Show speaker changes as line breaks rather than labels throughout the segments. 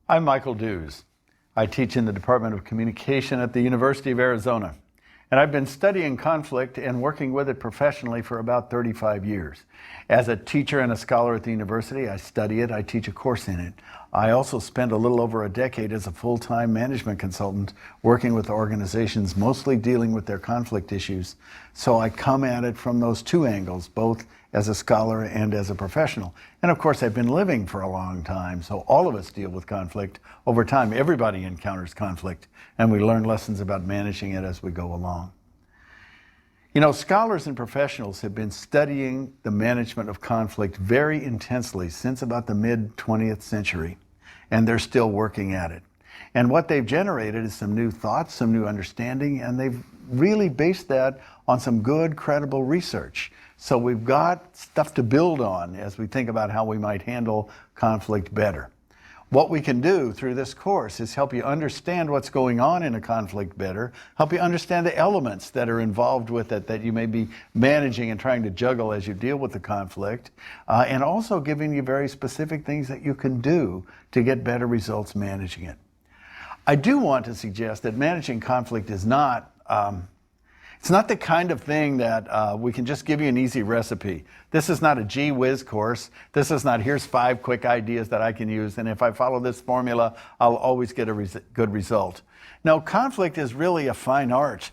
I'm Michael Dews. I teach in the Department of Communication at the University of Arizona. And I've been studying conflict and working with it professionally for about 35 years. As a teacher and a scholar at the university, I study it, I teach a course in it. I also spent a little over a decade as a full-time management consultant working with organizations mostly dealing with their conflict issues. So I come at it from those two angles, both as a scholar and as a professional. And of course, I've been living for a long time, so all of us deal with conflict over time. Everybody encounters conflict, and we learn lessons about managing it as we go along. You know, scholars and professionals have been studying the management of conflict very intensely since about the mid-20th century, and they're still working at it. And what they've generated is some new thoughts, some new understanding, and they've really based that on some good, credible research. So we've got stuff to build on as we think about how we might handle conflict better. What we can do through this course is help you understand what's going on in a conflict better, help you understand the elements that are involved with it that you may be managing and trying to juggle as you deal with the conflict, and also giving you very specific things that you can do to get better results managing it. I do want to suggest that managing conflict is not it's not the kind of thing that we can just give you an easy recipe. This is not a gee whiz course. This is not, here's 5 quick ideas that I can use, and if I follow this formula, I'll always get a good result. No, conflict is really a fine art.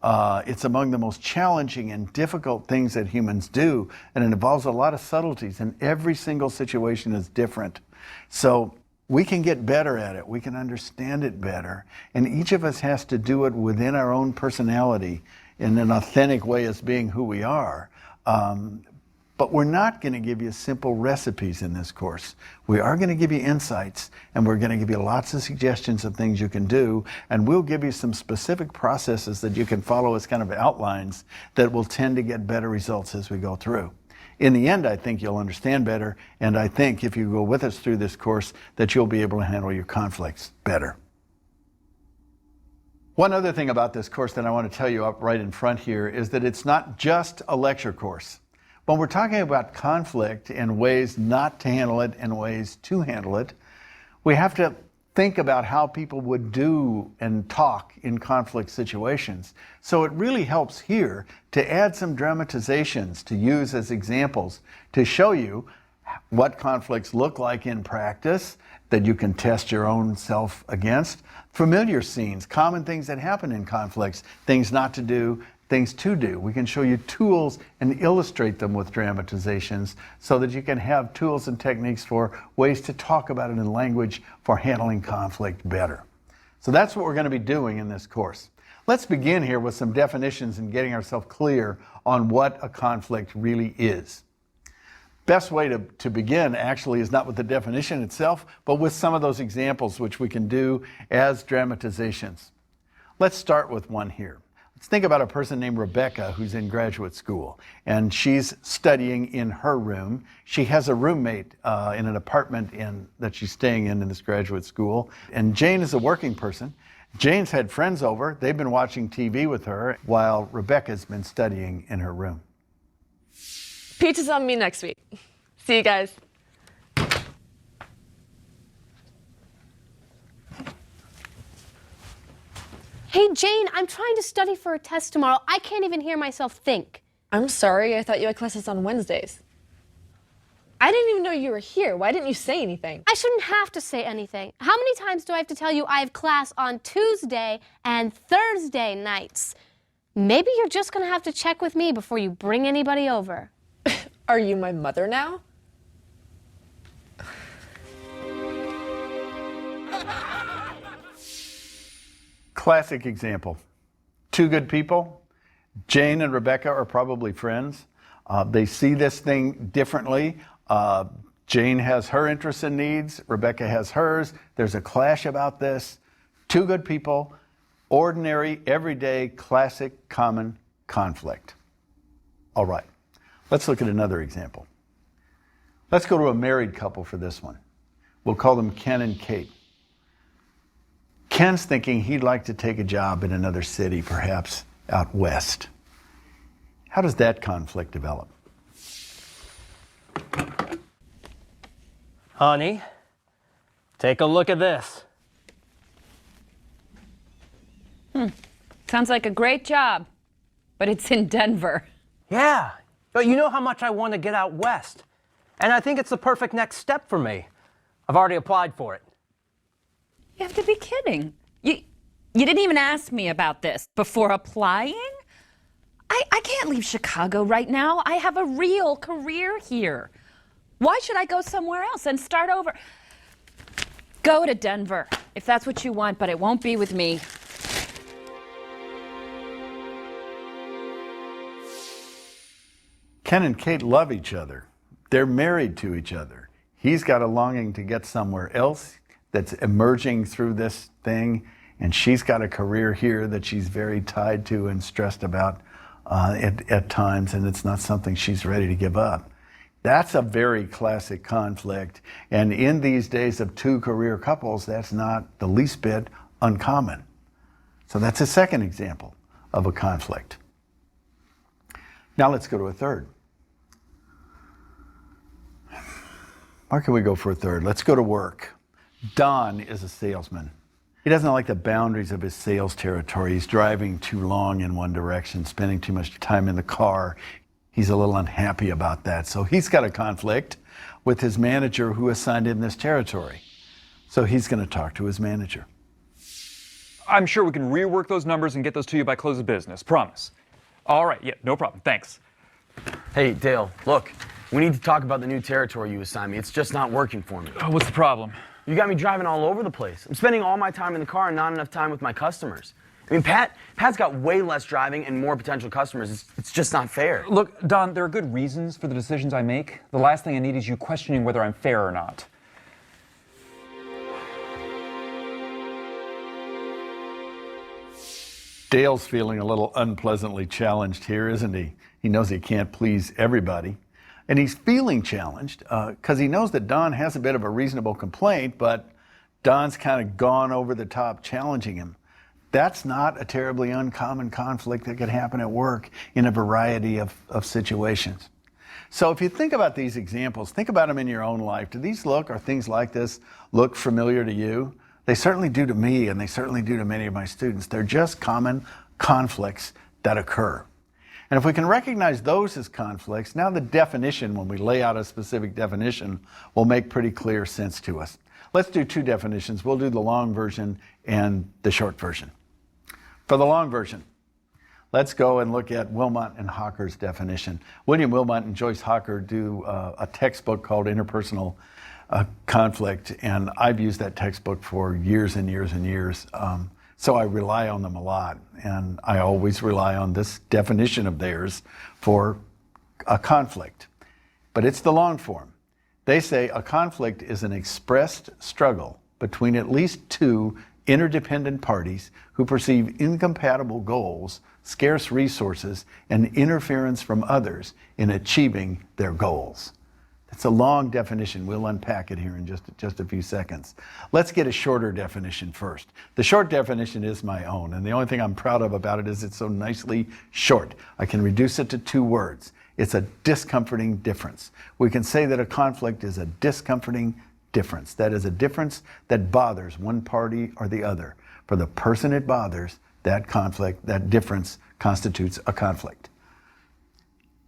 It's among the most challenging and difficult things that humans do, and it involves a lot of subtleties, and every single situation is different. So we can get better at it. We can understand it better. And each of us has to do it within our own personality in an authentic way as being who we are. But we're not going to give you simple recipes in this course. We are going to give you insights, and we're going to give you lots of suggestions of things you can do, and we'll give you some specific processes that you can follow as kind of outlines that will tend to get better results as we go through. In the end, I think you'll understand better, and I think if you go with us through this course, that you'll be able to handle your conflicts better. One other thing about this course that I want to tell you up right in front here is that it's not just a lecture course. When we're talking about conflict and ways not to handle it and ways to handle it, we have to think about how people would do and talk in conflict situations. So it really helps here to add some dramatizations to use as examples to show you what conflicts look like in practice that you can test your own self against. Familiar scenes, common things that happen in conflicts, things not to do, things to do. We can show you tools and illustrate them with dramatizations so that you can have tools and techniques for ways to talk about it in language for handling conflict better. So that's what we're going to be doing in this course. Let's begin here with some definitions and getting ourselves clear on what a conflict really is. Best way to begin actually is not with the definition itself, but with some of those examples which we can do as dramatizations. Let's start with one here. Let's think about a person named Rebecca who's in graduate school, and she's studying in her room. She has a roommate in an apartment that she's staying in this graduate school, and Jane is a working person. Jane's had friends over. They've been watching TV with her while Rebecca's been studying in her room.
Pizza's on me next week. See you guys.
Hey, Jane, I'm trying to study for a test tomorrow. I can't even hear myself think.
I'm sorry, I thought you had classes on Wednesdays. I didn't even know you were here. Why didn't you say anything?
I shouldn't have to say anything. How many times do I have to tell you I have class on Tuesday and Thursday nights? Maybe you're just gonna have to check with me before you bring anybody over.
Are you my mother now?
Classic example. Two good people. Jane and Rebecca are probably friends. They see this thing differently. Jane has her interests and needs. Rebecca has hers. There's a clash about this. Two good people. Ordinary, everyday, classic, common conflict. All right. Let's look at another example. Let's go to a married couple for this one. We'll call them Ken and Kate. Ken's thinking he'd like to take a job in another city, perhaps out west. How does that conflict develop?
Honey, Take a look at this.
Sounds like a great job, but it's in Denver.
Yeah, but you know how much I want to get out west. And I think it's the perfect next step for me. I've already applied for it.
You have to be kidding. You didn't even ask me about this before applying? I can't leave Chicago right now. I have a real career here. Why should I go somewhere else and start over? Go to Denver, if that's what you want, but it won't be with me.
Ken and Kate love each other. They're married to each other. He's got a longing to get somewhere else that's emerging through this thing, and she's got a career here that she's very tied to and stressed about at times, and it's not something she's ready to give up. That's a very classic conflict, and in these days of two career couples, that's not the least bit uncommon. So that's a second example of a conflict. Now let's go to a third. Where can we go for a third? Let's go to work. Don is a salesman. He doesn't like the boundaries of his sales territory. He's driving too long in one direction, spending too much time in the car. He's a little unhappy about that. So he's got a conflict with his manager who assigned him this territory. So he's going to talk to his manager.
I'm sure we can rework those numbers and get those to you by close of business. Promise. All right, yeah, no problem. Thanks.
Hey, Dale, look, we need to talk about the new territory you assigned me. It's just not working for me.
What's the problem?
You got me driving all over the place. I'm spending all my time in the car and not enough time with my customers. I mean, Pat's got way less driving and more potential customers. It's just not fair.
Look, Don, there are good reasons for the decisions I make. The last thing I need is you questioning whether I'm fair or not.
Dale's feeling a little unpleasantly challenged here, isn't he? He knows he can't please everybody. And he's feeling challenged because he knows that Don has a bit of a reasonable complaint, but Don's kind of gone over the top challenging him. That's not a terribly uncommon conflict that could happen at work in a variety of situations. So if you think about these examples, think about them in your own life. Do these or things like this look familiar to you? They certainly do to me, and they certainly do to many of my students. They're just common conflicts that occur. And if we can recognize those as conflicts, now the definition, when we lay out a specific definition, will make pretty clear sense to us. Let's do two definitions. We'll do the long version and the short version. For the long version, let's go and look at Wilmot and Hawker's definition. William Wilmot and Joyce Hawker do a textbook called Interpersonal Conflict, and I've used that textbook for years and years and years. So I rely on them a lot, and I always rely on this definition of theirs for a conflict. But it's the long form. They say a conflict is an expressed struggle between at least two interdependent parties who perceive incompatible goals, scarce resources, and interference from others in achieving their goals. It's a long definition. We'll unpack it here in just a few seconds. Let's get a shorter definition first. The short definition is my own, and the only thing I'm proud of about it is it's so nicely short. I can reduce it to two words. It's a discomforting difference. We can say that a conflict is a discomforting difference. That is a difference that bothers one party or the other. For the person it bothers, that conflict, that difference constitutes a conflict.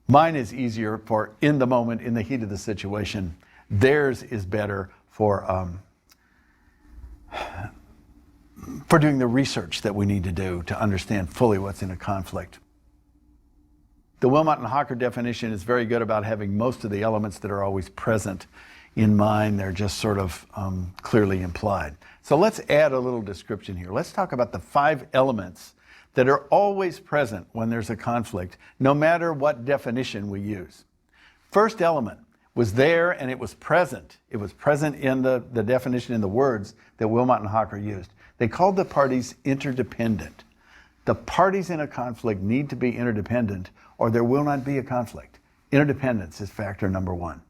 Mine is easier for in the moment, in the heat of the situation. Theirs is better for doing the research that we need to do to understand fully what's in a conflict. The Wilmot and Hawker definition is very good about having most of the elements that are always present in mind. They're just sort of clearly implied. So let's add a little description here. Let's talk about the 5 elements that are always present when there's a conflict, no matter what definition we use. First element was there and it was present. It was present in the definition in the words that Wilmot and Hawker used. They called the parties interdependent. The parties in a conflict need to be interdependent or there will not be a conflict. Interdependence is factor number 1.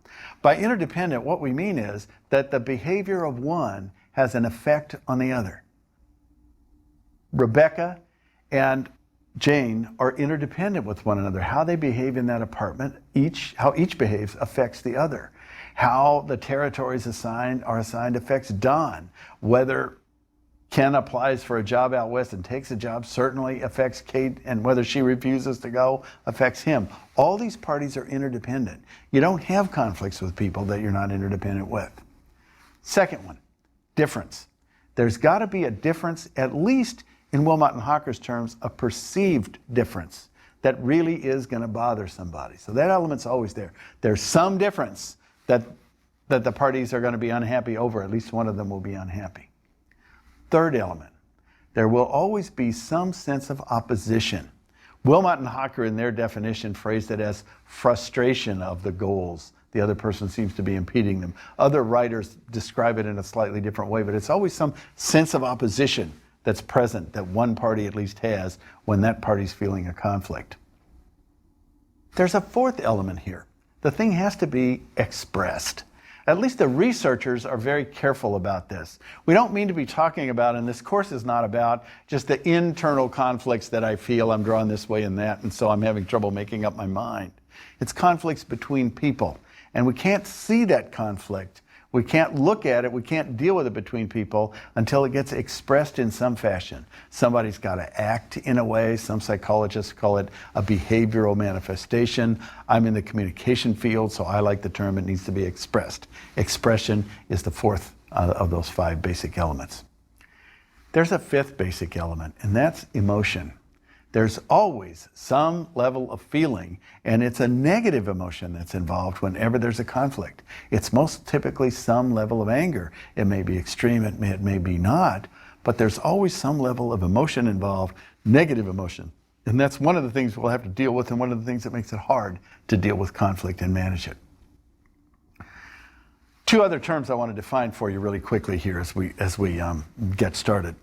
By interdependent, what we mean is that the behavior of one has an effect on the other. Rebecca and Jane are interdependent with one another. How they behave in that apartment, how each behaves affects the other. How the territories are assigned affects Don. Whether Ken applies for a job out west and takes a job certainly affects Kate, and whether she refuses to go affects him. All these parties are interdependent. You don't have conflicts with people that you're not interdependent with. Second one, difference. There's got to be a difference, at least in Wilmot and Hawker's terms, a perceived difference that really is going to bother somebody. So that element's always there. There's some difference that the parties are going to be unhappy over. At least one of them will be unhappy. Third element, there will always be some sense of opposition. Wilmot and Hawker, in their definition, phrased it as frustration of the goals. The other person seems to be impeding them. Other writers describe it in a slightly different way, but it's always some sense of opposition that's present, that one party at least has when that party's feeling a conflict. There's a fourth element here. The thing has to be expressed. At least the researchers are very careful about this. We don't mean to be talking about, and this course is not about, just the internal conflicts that I feel I'm drawn this way and that, and so I'm having trouble making up my mind. It's conflicts between people, and we can't see that conflict. We can't look at it, we can't deal with it between people until it gets expressed in some fashion. Somebody's got to act in a way. Some psychologists call it a behavioral manifestation. I'm in the communication field, so I like the term, it needs to be expressed. Expression is the fourth of those five basic elements. There's a fifth basic element, and that's emotion. There's always some level of feeling, and it's a negative emotion that's involved whenever there's a conflict. It's most typically some level of anger. It may be extreme, it may be not, but there's always some level of emotion involved, negative emotion. And that's one of the things we'll have to deal with, and one of the things that makes it hard to deal with conflict and manage it. Two other terms I want to define for you really quickly here as we get started.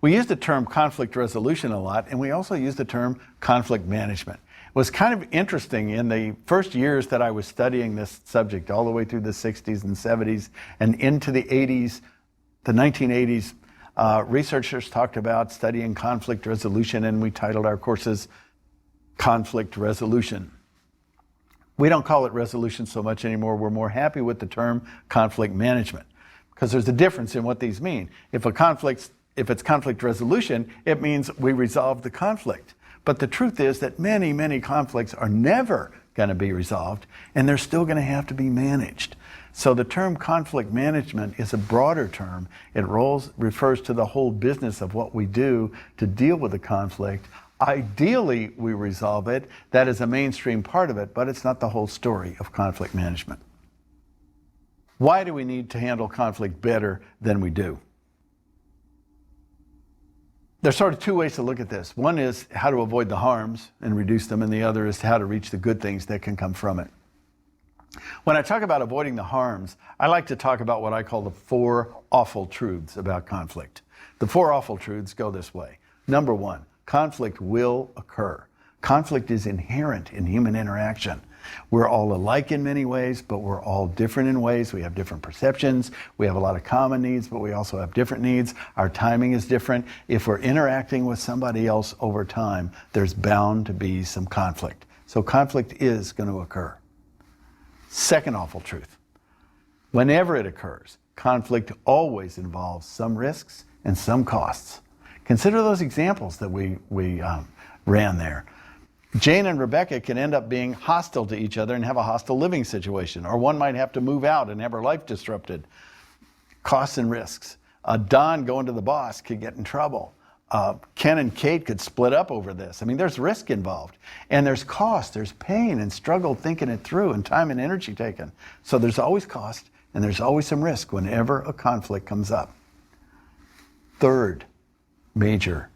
We use the term conflict resolution a lot, and we also use the term conflict management. It was kind of interesting in the first years that I was studying this subject, all the way through the 60s and 70s and into the 80s, the 1980s, researchers talked about studying conflict resolution, and we titled our courses Conflict Resolution. We don't call it resolution so much anymore. We're more happy with the term conflict management because there's a difference in what these mean. If it's conflict resolution, it means we resolve the conflict. But the truth is that many, many conflicts are never going to be resolved, and they're still going to have to be managed. So the term conflict management is a broader term. It refers to the whole business of what we do to deal with the conflict. Ideally, we resolve it. That is a mainstream part of it, but it's not the whole story of conflict management. Why do we need to handle conflict better than we do? There's sort of two ways to look at this. One is how to avoid the harms and reduce them, and the other is how to reach the good things that can come from it. When I talk about avoiding the harms, I like to talk about what I call the 4 awful truths about conflict. The 4 awful truths go this way. Number 1, conflict will occur. Conflict is inherent in human interaction. We're all alike in many ways, but we're all different in ways. We have different perceptions. We have a lot of common needs, but we also have different needs. Our timing is different. If we're interacting with somebody else over time, there's bound to be some conflict. So conflict is going to occur. Second awful truth. Whenever it occurs, conflict always involves some risks and some costs. Consider those examples that we ran there. Jane and Rebecca can end up being hostile to each other and have a hostile living situation, or one might have to move out and have her life disrupted. Costs and risks. Don going to the boss could get in trouble. Ken and Kate could split up over this. I mean, there's risk involved, and there's cost, there's pain and struggle thinking it through, and time and energy taken. So there's always cost, and there's always some risk whenever a conflict comes up. Third major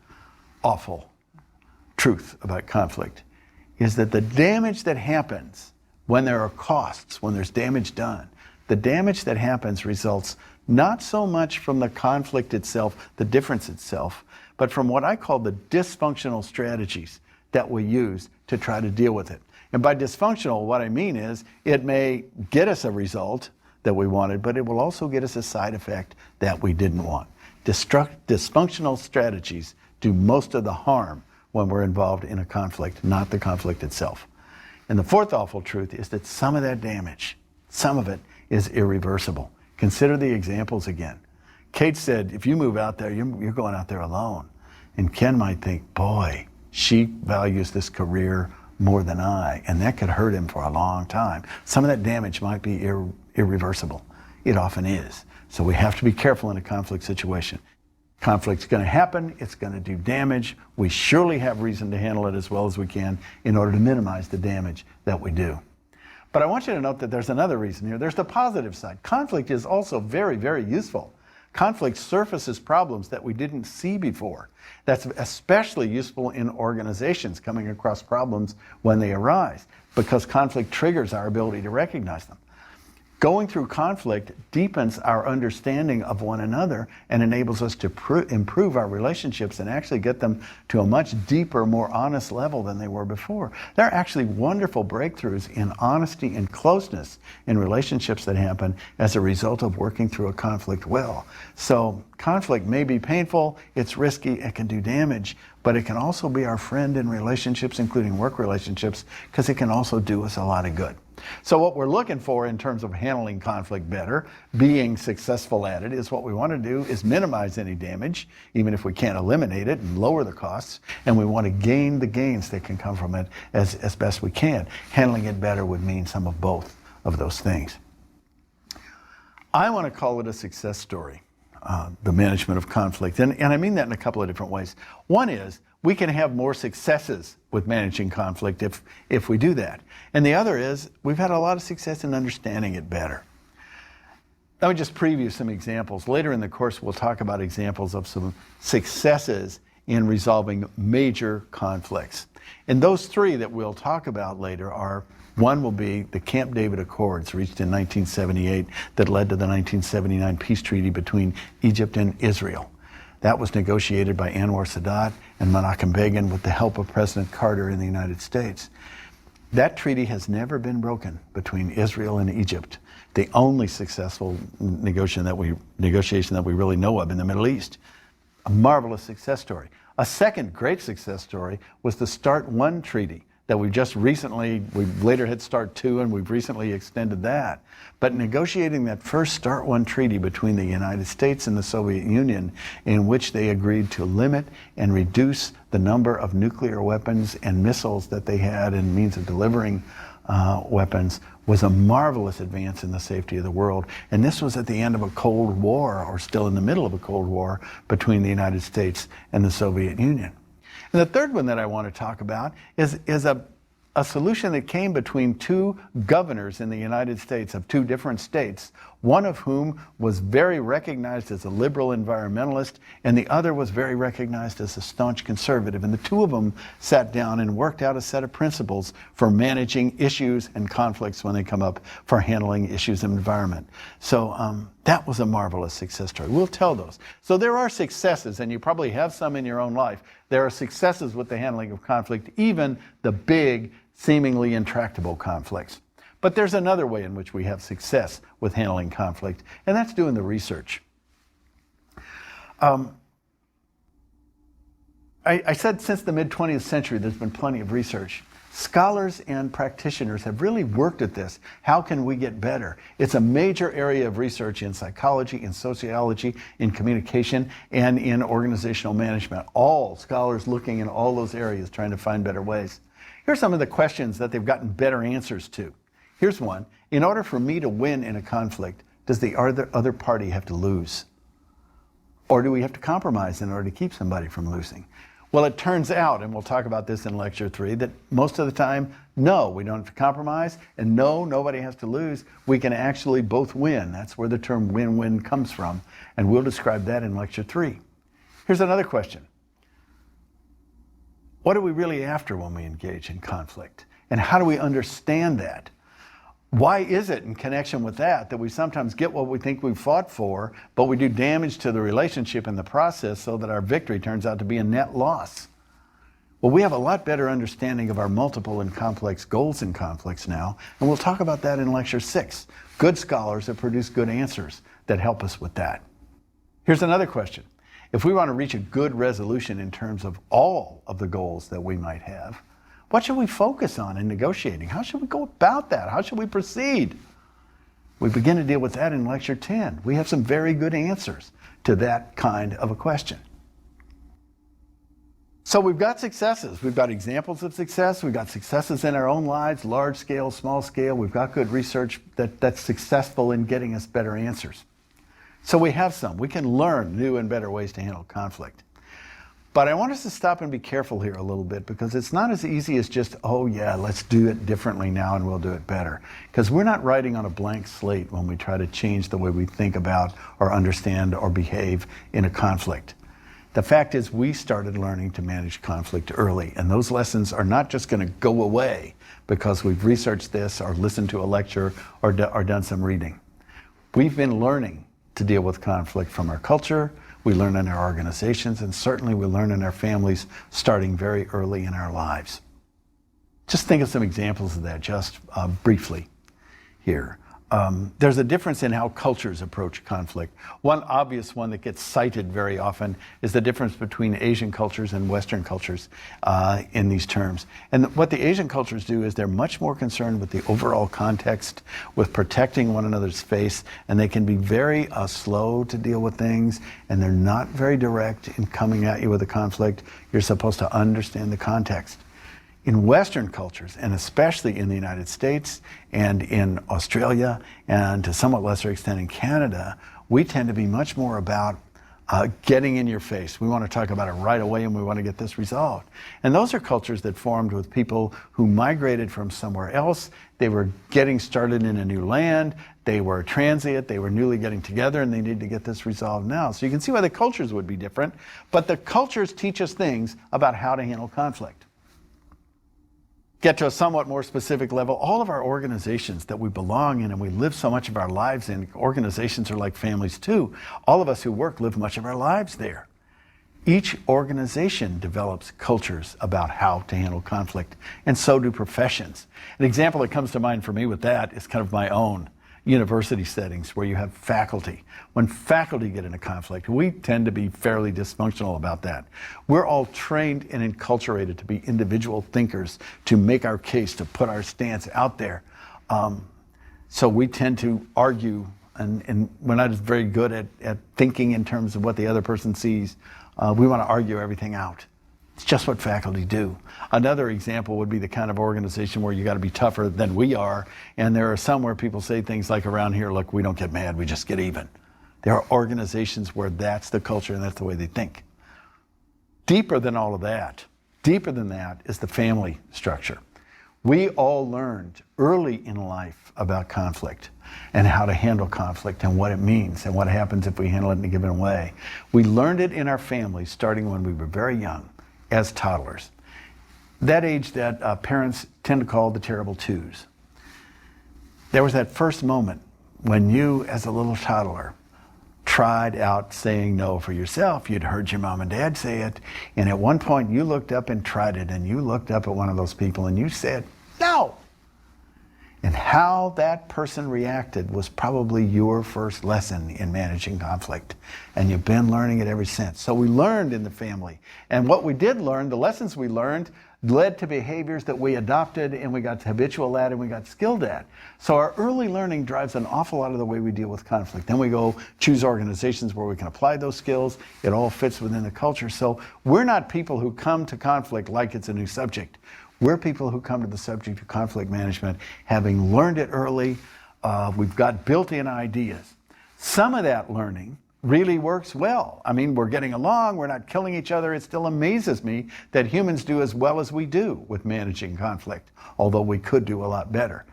awful truth about conflict is that the damage that happens when there are costs, when there's damage done, the damage that happens results not so much from the conflict itself, the difference itself, but from what I call the dysfunctional strategies that we use to try to deal with it. And by dysfunctional, what I mean is it may get us a result that we wanted, but it will also get us a side effect that we didn't want. Dysfunctional strategies do most of the harm when we're involved in a conflict, not the conflict itself. And the fourth awful truth is that some of that damage, some of it is irreversible. Consider the examples again. Kate said, if you move out there, you're going out there alone. And Ken might think, boy, she values this career more than I, and that could hurt him for a long time. Some of that damage might be irreversible. It often is. So we have to be careful in a conflict situation. Conflict's going to happen. It's going to do damage. We surely have reason to handle it as well as we can in order to minimize the damage that we do. But I want you to note that there's another reason here. There's the positive side. Conflict is also very, very useful. Conflict surfaces problems that we didn't see before. That's especially useful in organizations coming across problems when they arise, because conflict triggers our ability to recognize them. Going through conflict deepens our understanding of one another and enables us to improve our relationships and actually get them to a much deeper, more honest level than they were before. There are actually wonderful breakthroughs in honesty and closeness in relationships that happen as a result of working through a conflict well. So conflict may be painful, it's risky, it can do damage, but it can also be our friend in relationships, including work relationships, because it can also do us a lot of good. So what we're looking for in terms of handling conflict better, being successful at it, is what we want to do is minimize any damage, even if we can't eliminate it, and lower the costs, and we want to gain the gains that can come from it as best we can. Handling it better would mean some of both of those things. I want to call it a success story, the management of conflict, and I mean that in a couple of different ways. One is, we can have more successes with managing conflict if we do that. And the other is, we've had a lot of success in understanding it better. Let me just preview some examples. Later in the course, we'll talk about examples of some successes in resolving major conflicts. And those three that we'll talk about later are, one will be the Camp David Accords, reached in 1978, that led to the 1979 peace treaty between Egypt and Israel. That was negotiated by Anwar Sadat and Menachem Begin with the help of President Carter in the United States. That treaty has never been broken between Israel and Egypt, the only successful negotiation that we really know of in the Middle East. A marvelous success story. A second great success story was the START I treaty that we later had START II, and we've recently extended that. But negotiating that first START I treaty between the United States and the Soviet Union, in which they agreed to limit and reduce the number of nuclear weapons and missiles that they had and means of delivering weapons, was a marvelous advance in the safety of the world. And this was at the end of a Cold War, or still in the middle of a Cold War, between the United States and the Soviet Union. And the third one that I want to talk about is a solution that came between two governors in the United States of two different states, one of whom was very recognized as a liberal environmentalist, and the other was very recognized as a staunch conservative. And the two of them sat down and worked out a set of principles for managing issues and conflicts when they come up, for handling issues of environment. So that was a marvelous success story. We'll tell those. So there are successes, and you probably have some in your own life. There are successes with the handling of conflict, even the big, seemingly intractable conflicts. But there's another way in which we have success with handling conflict, and that's doing the research. I said since the mid-20th century there's been plenty of research. Scholars and practitioners have really worked at this. How can we get better? It's a major area of research in psychology, in sociology, in communication, and in organizational management. All scholars looking in all those areas trying to find better ways. Here's some of the questions that they've gotten better answers to. Here's one. In order for me to win in a conflict, does the other party have to lose? Or do we have to compromise in order to keep somebody from losing? Well, it turns out, and we'll talk about this in Lecture 3, that most of the time, no, we don't have to compromise, and no, nobody has to lose. We can actually both win. That's where the term win-win comes from, and we'll describe that in Lecture 3. Here's another question. What are we really after when we engage in conflict? And how do we understand that? Why is it in connection with that we sometimes get what we think we've fought for, but we do damage to the relationship in the process so that our victory turns out to be a net loss? Well, we have a lot better understanding of our multiple and complex goals in conflicts now, and we'll talk about that in Lecture 6. Good scholars have produced good answers that help us with that. Here's another question. If we want to reach a good resolution in terms of all of the goals that we might have, what should we focus on in negotiating? How should we go about that? How should we proceed? We begin to deal with that in Lecture 10. We have some very good answers to that kind of a question. So we've got successes. We've got examples of success. We've got successes in our own lives, large scale, small scale. We've got good research that's successful in getting us better answers. So we have some. We can learn new and better ways to handle conflict. But I want us to stop and be careful here a little bit, because it's not as easy as just, oh yeah, let's do it differently now and we'll do it better. Because we're not writing on a blank slate when we try to change the way we think about or understand or behave in a conflict. The fact is, we started learning to manage conflict early, and those lessons are not just going to go away because we've researched this or listened to a lecture or done some reading. We've been learning to deal with conflict from our culture, we learn in our organizations, and certainly we learn in our families starting very early in our lives. Just think of some examples of that just briefly here. There's a difference in how cultures approach conflict. One obvious one that gets cited very often is the difference between Asian cultures and Western cultures in these terms. And what the Asian cultures do is they're much more concerned with the overall context, with protecting one another's face, and they can be very slow to deal with things, and they're not very direct in coming at you with a conflict. You're supposed to understand the context. In Western cultures, and especially in the United States and in Australia, and to somewhat lesser extent in Canada, we tend to be much more about getting in your face. We want to talk about it right away, and we want to get this resolved. And those are cultures that formed with people who migrated from somewhere else. They were getting started in a new land. They were transient. They were newly getting together, and they need to get this resolved now. So you can see why the cultures would be different. But the cultures teach us things about how to handle conflict. Get to a somewhat more specific level, all of our organizations that we belong in and we live so much of our lives in, organizations are like families too. All of us who work live much of our lives there. Each organization develops cultures about how to handle conflict, and so do professions. An example that comes to mind for me with that is kind of my own university settings where you have faculty. When faculty get into conflict, we tend to be fairly dysfunctional about that. We're all trained and enculturated to be individual thinkers, to make our case, to put our stance out there. So we tend to argue, and we're not as very good at thinking in terms of what the other person sees. We want to argue everything out. It's just what faculty do. Another example would be the kind of organization where you got to be tougher than we are, and there are some where people say things like around here, look, we don't get mad, we just get even. There are organizations where that's the culture and that's the way they think. Deeper than all of that, deeper than that is the family structure. We all learned early in life about conflict and how to handle conflict and what it means and what happens if we handle it in a given way. We learned it in our families starting when we were very young, as toddlers. That age that parents tend to call the terrible twos. There was that first moment when you, as a little toddler, tried out saying no for yourself. You'd heard your mom and dad say it, and at one point you looked up and tried it, and you looked up at one of those people and you said, no! And how that person reacted was probably your first lesson in managing conflict. And you've been learning it ever since. So we learned in the family. And what we did learn, the lessons we learned, led to behaviors that we adopted and we got habitual at and we got skilled at. So our early learning drives an awful lot of the way we deal with conflict. Then we go choose organizations where we can apply those skills. It all fits within the culture. So we're not people who come to conflict like it's a new subject. We're people who come to the subject of conflict management having learned it early. We've got built-in ideas. Some of that learning really works well. I mean, we're getting along, we're not killing each other. It still amazes me that humans do as well as we do with managing conflict, although we could do a lot better.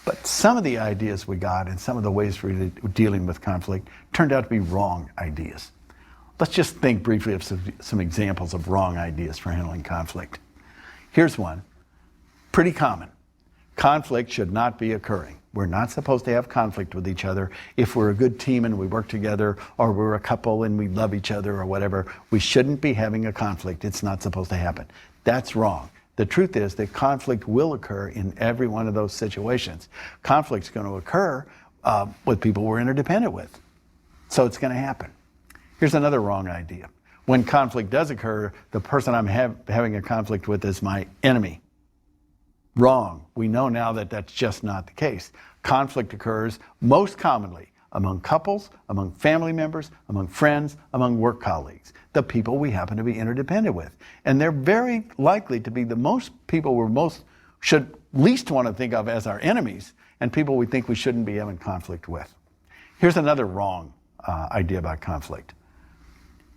But some of the ideas we got and some of the ways we're dealing with conflict turned out to be wrong ideas. Let's just think briefly of some examples of wrong ideas for handling conflict. Here's one. Pretty common. Conflict should not be occurring. We're not supposed to have conflict with each other. If we're a good team and we work together, or we're a couple and we love each other or whatever, we shouldn't be having a conflict. It's not supposed to happen. That's wrong. The truth is that conflict will occur in every one of those situations. Conflict's going to occur with people we're interdependent with. So it's going to happen. Here's another wrong idea. When conflict does occur, the person I'm having a conflict with is my enemy. Wrong. We know now that that's just not the case. Conflict occurs most commonly among couples, among family members, among friends, among work colleagues, the people we happen to be interdependent with. And they're very likely to be the most people we should least want to think of as our enemies, and people we think we shouldn't be having conflict with. Here's another wrong idea about conflict.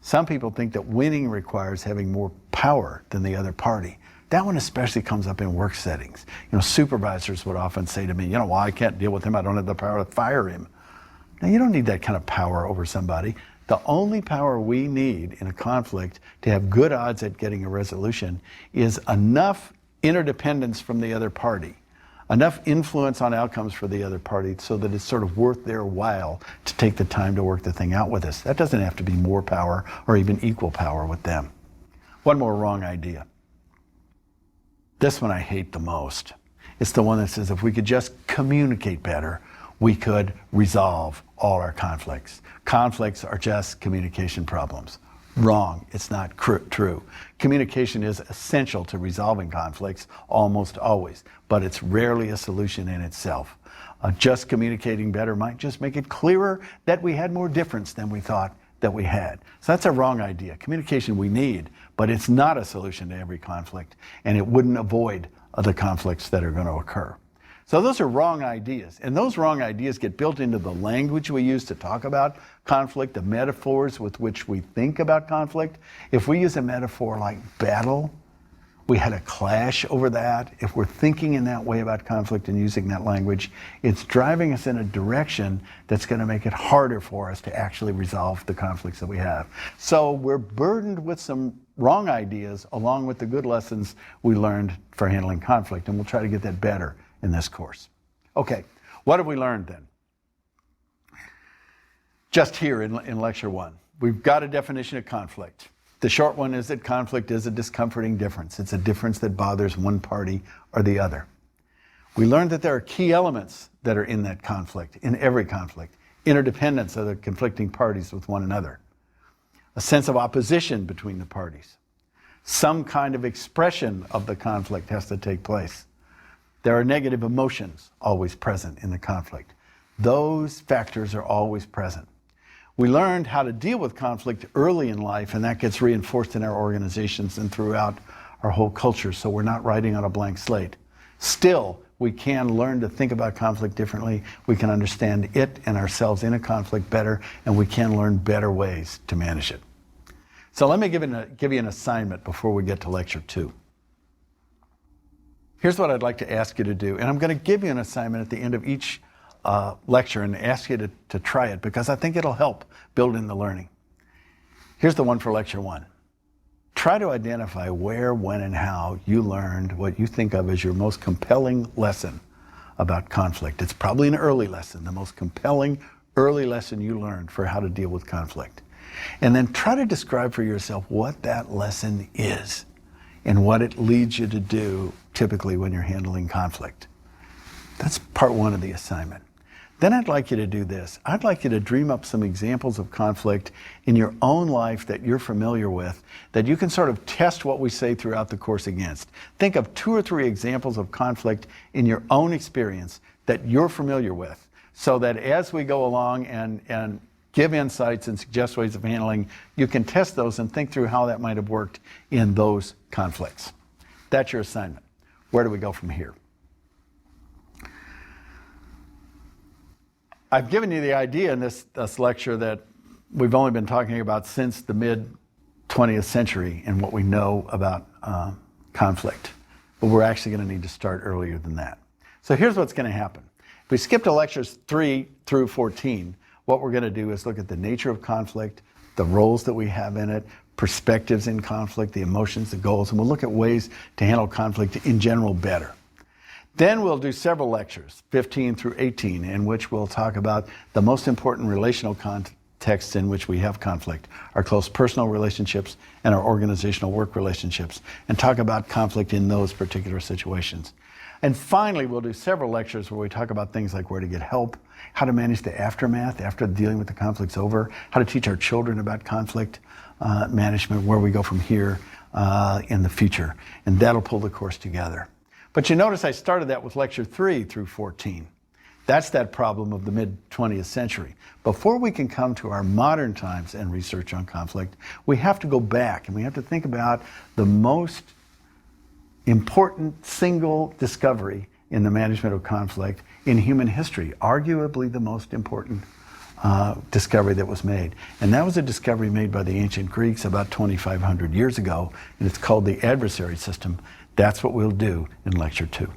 Some people think that winning requires having more power than the other party. That one especially comes up in work settings. Supervisors would often say to me, well, I can't deal with him. I don't have the power to fire him. Now, you don't need that kind of power over somebody. The only power we need in a conflict to have good odds at getting a resolution is enough interdependence from the other party, enough influence on outcomes for the other party so that it's sort of worth their while to take the time to work the thing out with us. That doesn't have to be more power or even equal power with them. One more wrong idea. This one I hate the most. It's the one that says if we could just communicate better, we could resolve all our conflicts. Conflicts are just communication problems. Wrong. It's not true. Communication is essential to resolving conflicts almost always, but it's rarely a solution in itself. Just communicating better might just make it clearer that we had more difference than we thought that we had. So that's a wrong idea. Communication we need, but it's not a solution to every conflict, and it wouldn't avoid the conflicts that are going to occur. So those are wrong ideas, and those wrong ideas get built into the language we use to talk about conflict, the metaphors with which we think about conflict. If we use a metaphor like battle, we had a clash over that. If we're thinking in that way about conflict and using that language, it's driving us in a direction that's going to make it harder for us to actually resolve the conflicts that we have. So we're burdened with some wrong ideas along with the good lessons we learned for handling conflict, and we'll try to get that better in this course. Okay, what have we learned then? Just here in lecture 1, we've got a definition of conflict. The short one is that conflict is a discomforting difference. It's a difference that bothers one party or the other. We learned that there are key elements that are in that conflict, in every conflict. Interdependence of the conflicting parties with one another. A sense of opposition between the parties. Some kind of expression of the conflict has to take place. There are negative emotions always present in the conflict. Those factors are always present. We learned how to deal with conflict early in life, and that gets reinforced in our organizations and throughout our whole culture, so we're not writing on a blank slate. Still, we can learn to think about conflict differently. We can understand it and ourselves in a conflict better, and we can learn better ways to manage it. So let me give you an assignment before we get to lecture 2. Here's what I'd like to ask you to do, and I'm going to give you an assignment at the end of each lecture and ask you to try it because I think it'll help build in the learning. Here's the one for lecture 1. Try to identify where, when, and how you learned what you think of as your most compelling lesson about conflict. It's probably an early lesson, the most compelling early lesson you learned for how to deal with conflict. And then try to describe for yourself what that lesson is and what it leads you to do typically when you're handling conflict. That's part 1 of the assignment. Then I'd like you to do this. I'd like you to dream up some examples of conflict in your own life that you're familiar with, that you can sort of test what we say throughout the course against. Think of 2 or 3 examples of conflict in your own experience that you're familiar with, so that as we go along and give insights and suggest ways of handling, you can test those and think through how that might have worked in those conflicts. That's your assignment. Where do we go from here? I've given you the idea in this lecture that we've only been talking about since the mid-20th century and what we know about conflict. But we're actually going to need to start earlier than that. So here's what's going to happen. If we skip to lectures 3 through 14, what we're going to do is look at the nature of conflict, the roles that we have in it, perspectives in conflict, the emotions, the goals, and we'll look at ways to handle conflict in general better. Then we'll do several lectures, 15 through 18, in which we'll talk about the most important relational contexts in which we have conflict, our close personal relationships and our organizational work relationships, and talk about conflict in those particular situations. And finally, we'll do several lectures where we talk about things like where to get help, how to manage the aftermath after dealing with the conflict's over, how to teach our children about conflict management, where we go from here in the future. And that'll pull the course together. But you notice I started that with lecture 3 through 14. That's that problem of the mid-20th century. Before we can come to our modern times and research on conflict, we have to go back and we have to think about the most important single discovery in the management of conflict in human history, arguably the most important discovery that was made. And that was a discovery made by the ancient Greeks about 2,500 years ago, and it's called the adversary system. That's what we'll do in lecture 2.